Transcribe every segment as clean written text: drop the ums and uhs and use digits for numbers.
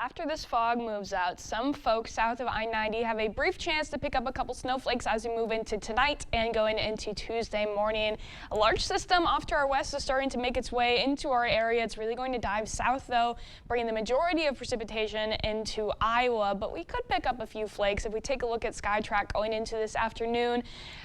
after this fog moves out, some folks south of I-90 have a brief chance to pick up a couple snowflakes as we move into tonight and going into Tuesday morning. A large system off to our west is starting to make its way into our area. It's really going to dive south, though, bringing the majority of precipitation into Iowa, but we could pick up a few flakes. If we take a look at SkyTrack going into this afternoon,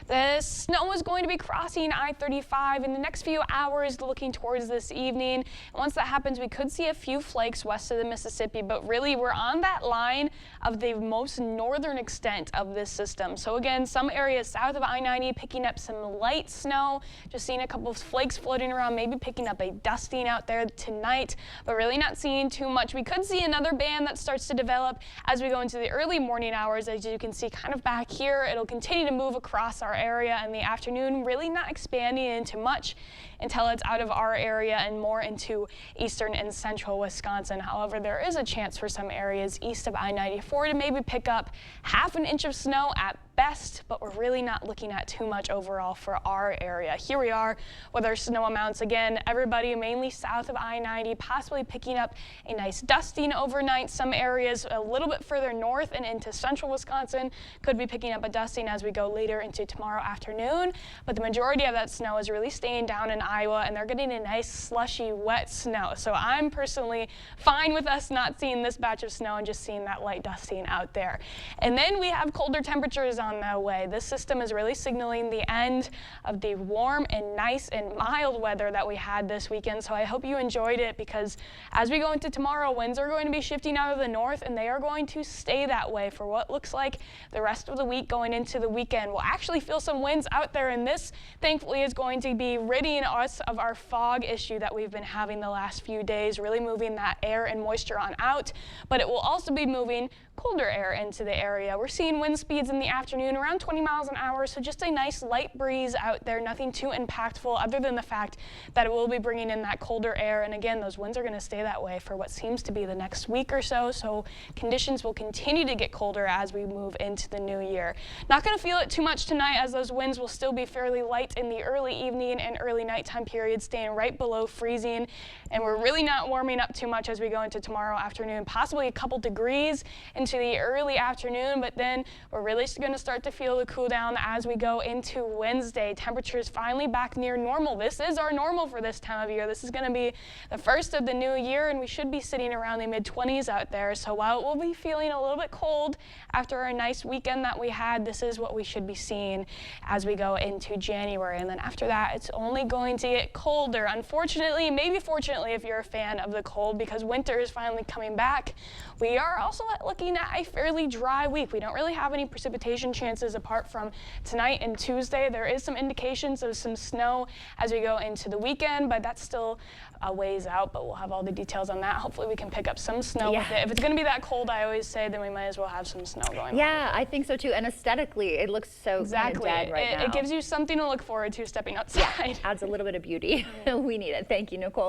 the snow is going to be crossing I-35 in the next few hours, looking towards this evening. And once that happens, we could see a few flakes west of the Mississippi, but really we're on that line of the most northern extent of this system. So again, some areas south of I-90 picking up some light snow, just seeing a couple of flakes floating around, maybe picking up a dusting out there tonight, but really not seeing too much. We could see another band that starts to develop as we go into the early morning hours. As you can see kind of back here, it'll continue to move across our area in the afternoon, really not expanding into much until it's out of our area and more into eastern and central Wisconsin. However, there is a chance for some areas east of I-94 to maybe pick up half an inch of snow at best, but we're really not looking at too much overall for our area. Here we are with our snow amounts. Again, everybody mainly south of I-90 possibly picking up a nice dusting overnight. Some areas a little bit further north and into central Wisconsin could be picking up a dusting as we go later into tomorrow afternoon, but the majority of that snow is really staying down in Iowa, and they're getting a nice slushy wet snow. So I'm personally fine with us not seeing this batch of snow and just seeing that light dusting out there. And then we have colder temperatures on the way. This system is really signaling the end of the warm and nice and mild weather that we had this weekend. So I hope you enjoyed it, because as we go into tomorrow, winds are going to be shifting out of the north, and they are going to stay that way for what looks like the rest of the week going into the weekend. We'll actually feel some winds out there, and this thankfully is going to be ridding us of our fog issue that we've been having the last few days, really moving that air and moisture on out, but it will also be moving colder air into the area. We're seeing wind speeds in the afternoon around 20 miles an hour, so just a nice light breeze out there, nothing too impactful other than the fact that it will be bringing in that colder air. And again, those winds are going to stay that way for what seems to be the next week or so, so conditions will continue to get colder as we move into the new year. Not going to feel it too much tonight, as those winds will still be fairly light in the early evening and early nighttime periods, staying right below freezing, and we're really not warming up too much as we go into tomorrow afternoon, possibly a couple degrees into the early afternoon, but then we're really going to start to feel the cool down as we go into Wednesday. Temperatures finally back near normal. This is our normal for this time of year. This is going to be the first of the new year, and we should be sitting around the mid-20s out there. So while it will be feeling a little bit cold after our nice weekend that we had, this is what we should be seeing as we go into January. And then after that, it's only going to get colder. Unfortunately, maybe fortunately if you're a fan of the cold, because winter is finally coming back. We are also looking at a fairly dry week. We don't really have any precipitation chances apart from tonight and Tuesday. There is some indications of some snow as we go into the weekend, but that's still a ways out, but we'll have all the details on that. Hopefully we can pick up some snow with it. If it's going to be that cold, I always say, then we might as well have some snow going on. Yeah, I think so too. And aesthetically, it looks so kind of dead right now. It gives you something to look forward to stepping outside. Yeah, adds a little bit of beauty. We need it. Thank you, Nicole.